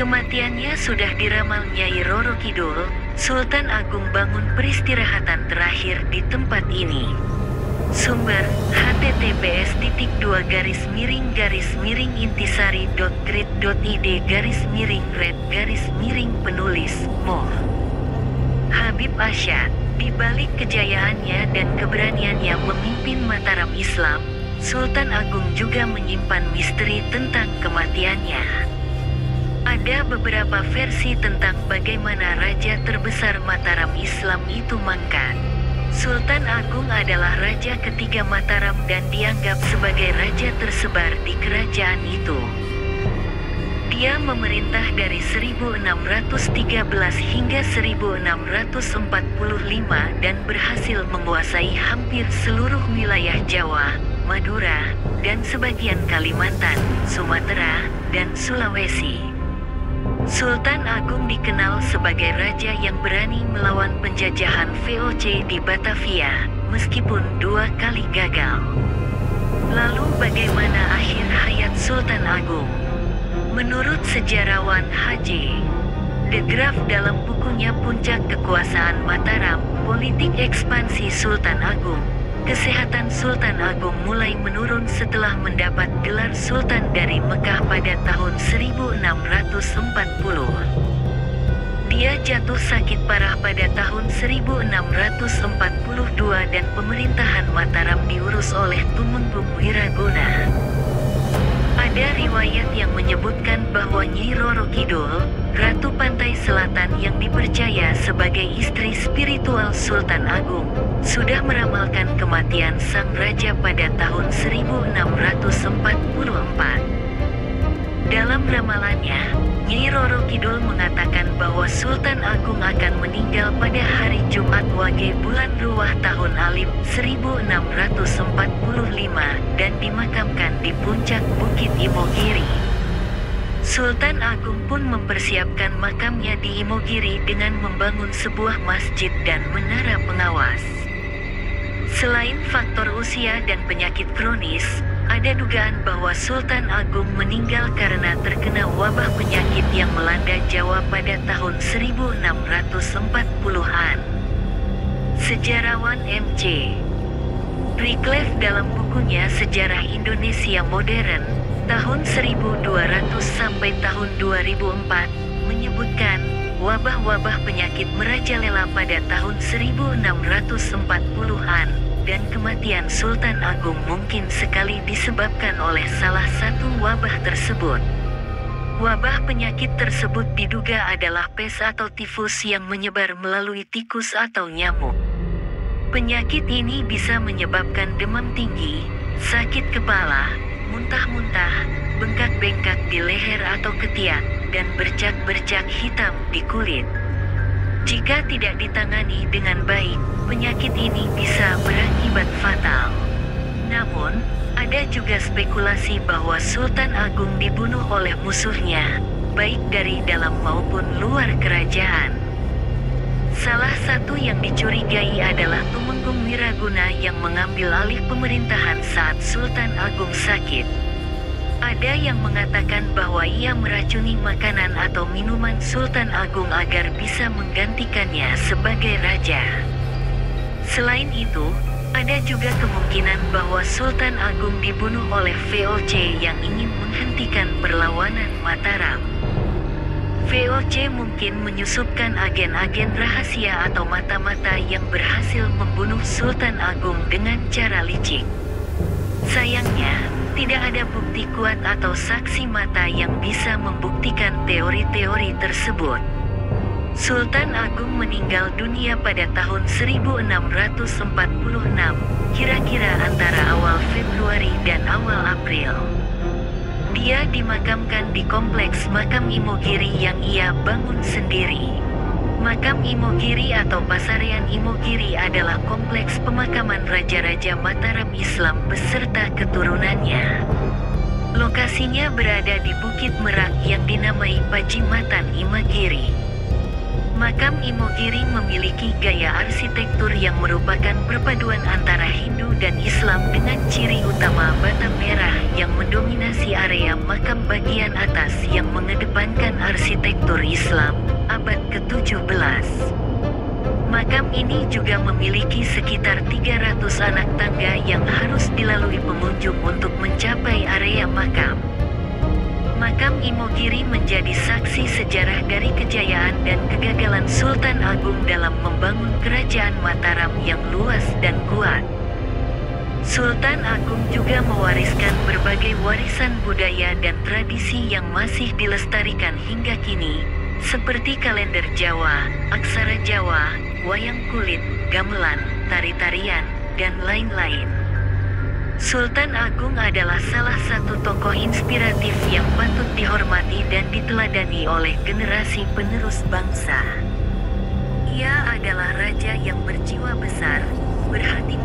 Kematiannya sudah diramal Nyai Roro Kidul, Sultan Agung bangun peristirahatan terakhir di tempat ini. Sumber, https://intisari.grid.id/red-penulis, Moh. Habib Asyad, di balik kejayaannya dan keberaniannya memimpin Mataram Islam, Sultan Agung juga menyimpan misteri tentang kematiannya. Ada beberapa versi tentang bagaimana raja terbesar Mataram Islam itu mangkat. Sultan Agung adalah raja ketiga Mataram dan dianggap sebagai raja tersebar di kerajaan itu. Dia memerintah dari 1613 hingga 1645 dan berhasil menguasai hampir seluruh wilayah Jawa, Madura, dan sebagian Kalimantan, Sumatera, dan Sulawesi. Sultan Agung dikenal sebagai raja yang berani melawan penjajahan VOC di Batavia, meskipun 2 kali gagal. Lalu bagaimana akhir hayat Sultan Agung? Menurut sejarawan H.J. de Graaf dalam bukunya Puncak Kekuasaan Mataram, Politik Ekspansi Sultan Agung, kesehatan Sultan Agung mulai menurun setelah mendapat gelar Sultan dari Mekah pada tahun 1640. Dia jatuh sakit parah pada tahun 1642 dan pemerintahan Mataram diurus oleh Tumenggung Wiraguna. Ada riwayat yang menyebutkan bahwa Nyi Roro Kidul, Ratu Pantai Selatan yang dipercaya sebagai istri spiritual Sultan Agung, sudah meramalkan kematian sang raja pada tahun 1644. Dalam ramalannya, Nyi Roro Kidul mengatakan bahwa Sultan Agung akan meninggal pada hari Jumat Wage bulan Ruwah tahun Alif 1645 dan dimakamkan di puncak Bukit Imogiri. Sultan Agung pun mempersiapkan makamnya di Imogiri dengan membangun sebuah masjid dan menara pengawas. Selain faktor usia dan penyakit kronis, ada dugaan bahwa Sultan Agung meninggal karena terkena wabah penyakit yang melanda Jawa pada tahun 1640-an. Sejarawan M.C. Wycliffe dalam bukunya Sejarah Indonesia Modern, tahun 1200 sampai tahun 2004, menyebutkan wabah-wabah penyakit merajalela pada tahun 1640-an. Dan kematian Sultan Agung mungkin sekali disebabkan oleh salah satu wabah tersebut. Wabah penyakit tersebut diduga adalah pes atau tifus yang menyebar melalui tikus atau nyamuk. Penyakit ini bisa menyebabkan demam tinggi, sakit kepala, muntah-muntah, bengkak-bengkak di leher atau ketiak, dan bercak-bercak hitam di kulit. Jika tidak ditangani dengan baik, penyakit ini bisa berakibat fatal. Namun, ada juga spekulasi bahwa Sultan Agung dibunuh oleh musuhnya, baik dari dalam maupun luar kerajaan. Salah satu yang dicurigai adalah Tumenggung Wiraguna yang mengambil alih pemerintahan saat Sultan Agung sakit. Ada yang mengatakan bahwa ia meracuni makanan atau minuman Sultan Agung agar bisa menggantikannya sebagai raja. Selain itu, ada juga kemungkinan bahwa Sultan Agung dibunuh oleh VOC yang ingin menghentikan perlawanan Mataram. VOC mungkin menyusupkan agen-agen rahasia atau mata-mata yang berhasil membunuh Sultan Agung dengan cara licik. Sayangnya, tidak ada bukti kuat atau saksi mata yang bisa membuktikan teori-teori tersebut. Sultan Agung meninggal dunia pada tahun 1646, kira-kira antara awal Februari dan awal April. Dia dimakamkan di kompleks makam Imogiri yang ia bangun sendiri. Makam Imogiri atau Pasarean Imogiri adalah kompleks pemakaman raja-raja Mataram Islam beserta keturunannya. Lokasinya berada di Bukit Merak yang dinamai Pajimatan Imogiri. Makam Imogiri memiliki gaya arsitektur yang merupakan perpaduan antara Hindu dan Islam dengan ciri utama bata merah yang mendominasi area makam bagian atas yang mengedepankan arsitektur Islam abad ke-17. Makam ini juga memiliki sekitar 300 anak tangga yang harus dilalui pengunjung untuk mencapai area makam. Makam Imogiri menjadi saksi sejarah dari kejayaan dan kegagalan Sultan Agung dalam membangun kerajaan Mataram yang luas dan kuat. Sultan Agung juga mewariskan berbagai warisan budaya dan tradisi yang masih dilestarikan hingga kini, seperti kalender Jawa, aksara Jawa, wayang kulit, gamelan, tari-tarian, dan lain-lain. Sultan Agung adalah salah satu tokoh inspiratif yang patut dihormati dan diteladani oleh generasi penerus bangsa. Ia adalah raja yang berjiwa besar, berhati